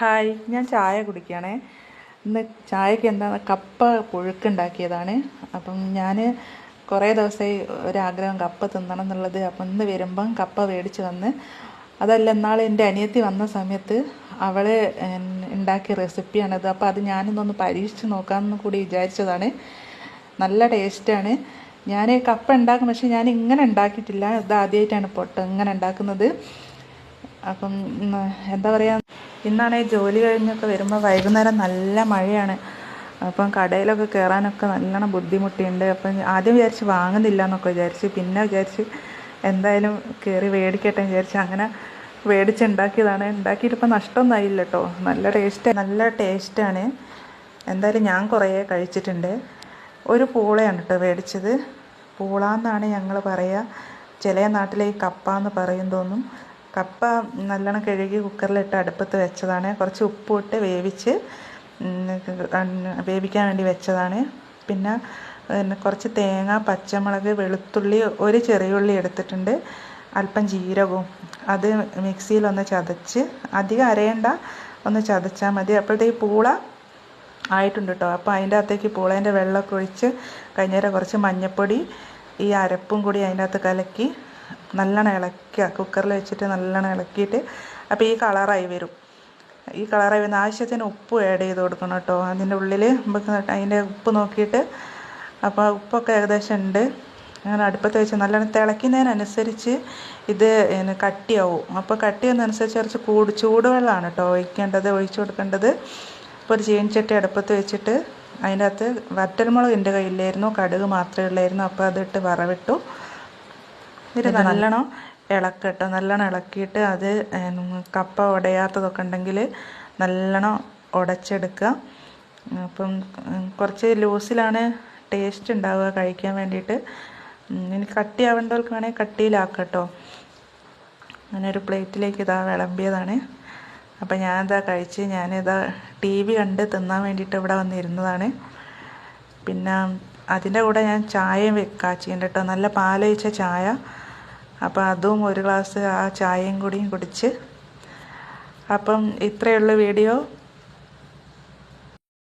Hi, ഞാൻ ചായ കുടിക്കുകയാണേ. ഇന്ന് ചായക്ക് എന്താണ് കപ്പ പുഴുക്കുണ്ടാക്കിയതാണ്. അപ്പം ഞാൻ കുറേ ദിവസമായി ഒരാഗ്രഹം കപ്പ തിന്നണം എന്നുള്ളത്. അപ്പം ഇന്ന് വരുമ്പം കപ്പ മേടിച്ച് വന്ന്, അതല്ല എന്നാൽ എൻ്റെ അനിയത്തി വന്ന സമയത്ത് അവൾ ഉണ്ടാക്കിയ റെസിപ്പിയാണത്. അപ്പോൾ അത് ഞാനിന്നൊന്ന് പരീക്ഷിച്ച് നോക്കാമെന്ന് കൂടി വിചാരിച്ചതാണ്. നല്ല ടേസ്റ്റാണ്. ഞാൻ കപ്പ ഉണ്ടാക്കും, പക്ഷേ ഞാൻ ഇങ്ങനെ ഉണ്ടാക്കിയിട്ടില്ല. ഇത് ആദ്യമായിട്ടാണ് ഇങ്ങനെ ഉണ്ടാക്കുന്നത്. അപ്പം എന്താ പറയുക, ഇന്നാണ് ജോലി കഴിഞ്ഞൊക്കെ വരുമ്പോൾ വൈകുന്നേരം നല്ല മഴയാണ്. അപ്പം കടയിലൊക്കെ കയറാനൊക്കെ നല്ലോണം ബുദ്ധിമുട്ടിയുണ്ട്. അപ്പം ആദ്യം വിചാരിച്ച് വാങ്ങുന്നില്ല എന്നൊക്കെ വിചാരിച്ച്, പിന്നെ വിചാരിച്ച് എന്തായാലും കയറി മേടിക്കട്ടെ വിചാരിച്ച് അങ്ങനെ മേടിച്ചുണ്ടാക്കിയതാണ്. ഉണ്ടാക്കിയിട്ടിപ്പോൾ നഷ്ടമൊന്നും ആയില്ല കേട്ടോ. നല്ല ടേസ്റ്റാണ്. എന്തായാലും ഞാൻ കുറേ കഴിച്ചിട്ടുണ്ട്. ഒരു പൂളയാണ് കേട്ടോ മേടിച്ചത്. പൂള എന്നാണ് ഞങ്ങൾ പറയുക. ചില നാട്ടിലെ ഈ കപ്പ എന്ന് പറയും തോന്നും. കപ്പ നല്ലോണം കഴുകി കുക്കറിലിട്ട് അടുപ്പത്ത് വെച്ചതാണ്. കുറച്ച് ഉപ്പിട്ട് വേവിക്കാൻ വേണ്ടി വെച്ചതാണ്. പിന്നെ കുറച്ച് തേങ്ങ, പച്ചമുളക്, വെളുത്തുള്ളി, ഒരു ചെറിയ ഉള്ളി എടുത്തിട്ടുണ്ട്, അല്പം ജീരകവും. അത് മിക്സിയിലൊന്ന് ചതച്ച്, അധികം അരയണ്ട, ഒന്ന് ചതച്ചാൽ മതി. അപ്പോഴത്തേക്ക് പൂള ആയിട്ടുണ്ട് കേട്ടോ. അപ്പോൾ അതിൻ്റെ അകത്തേക്ക് പൂളേൻ്റെ വെള്ളമൊക്കെ ഒഴിച്ച് കഴിഞ്ഞേരം കുറച്ച് മഞ്ഞൾപ്പൊടി, ഈ അരപ്പും കൂടി അതിൻ്റെ അകത്ത് കലക്കി നല്ലോണം ഇളക്കുക. കുക്കറിൽ വെച്ചിട്ട് നല്ലോണം ഇളക്കിയിട്ട് അപ്പോൾ ഈ കളറായി വരും. ഈ കളറായി വരുന്ന ആവശ്യത്തിന് ഉപ്പ് ആഡ് ചെയ്ത് കൊടുക്കണം കേട്ടോ. അതിൻ്റെ ഉള്ളിൽ അതിൻ്റെ ഉപ്പ് നോക്കിയിട്ട്, അപ്പോൾ ഉപ്പൊക്കെ ഏകദേശം ഉണ്ട്. അങ്ങനെ അടുപ്പത്ത് വെച്ച് നല്ലോണം തിളയ്ക്കുന്നതിനനുസരിച്ച് ഇത് കട്ടിയാവും. അപ്പോൾ കട്ടിയുന്നതനുസരിച്ച് കുറച്ച് ചൂടുവെള്ളമാണ് കേട്ടോ ഒഴിച്ചു കൊടുക്കേണ്ടത്. അപ്പോൾ ഒരു ചീനച്ചട്ടി അടുപ്പത്ത് വെച്ചിട്ട് അതിൻ്റെ അകത്ത് വറ്റൽമുളക് എൻ്റെ കയ്യിലായിരുന്നു, കടുക് മാത്രമേ ഉള്ളായിരുന്നു. അപ്പോൾ അതിട്ട് വറവിട്ടു. ഇത് നല്ലോണം ഇളക്കട്ടോ. നല്ലോണം ഇളക്കിയിട്ട് അത് കപ്പ ഉടയാത്തതൊക്കെ ഉണ്ടെങ്കിൽ നല്ലോണം ഉടച്ചെടുക്കുക. അപ്പം കുറച്ച് ലൂസിലാണ് ടേസ്റ്റ് ഉണ്ടാവുക കഴിക്കാൻ വേണ്ടിയിട്ട്. ഇനി കട്ടിയാവേണ്ടവർക്ക് വേണമെങ്കിൽ കട്ടിയിലാക്കട്ടോ. അങ്ങനെ ഒരു പ്ലേറ്റിലേക്ക് ഇതാ വിളമ്പിയതാണ്. അപ്പം ഞാനിതാ കഴിച്ച്, ഞാനിതാ TV കണ്ട് തിന്നാൻ വേണ്ടിയിട്ട് ഇവിടെ വന്നിരുന്നതാണ്. പിന്നെ അതിൻ്റെ കൂടെ ഞാൻ ചായയും കാച്ചിയുണ്ട് കേട്ടോ, നല്ല പാലൊഴിച്ച ചായ. അപ്പോൾ അതും ഒരു ഗ്ലാസ് ആ ചായയും കൂടിയും കുടിച്ച്. അപ്പം ഇത്രയേ ഉള്ളൂ വീഡിയോ.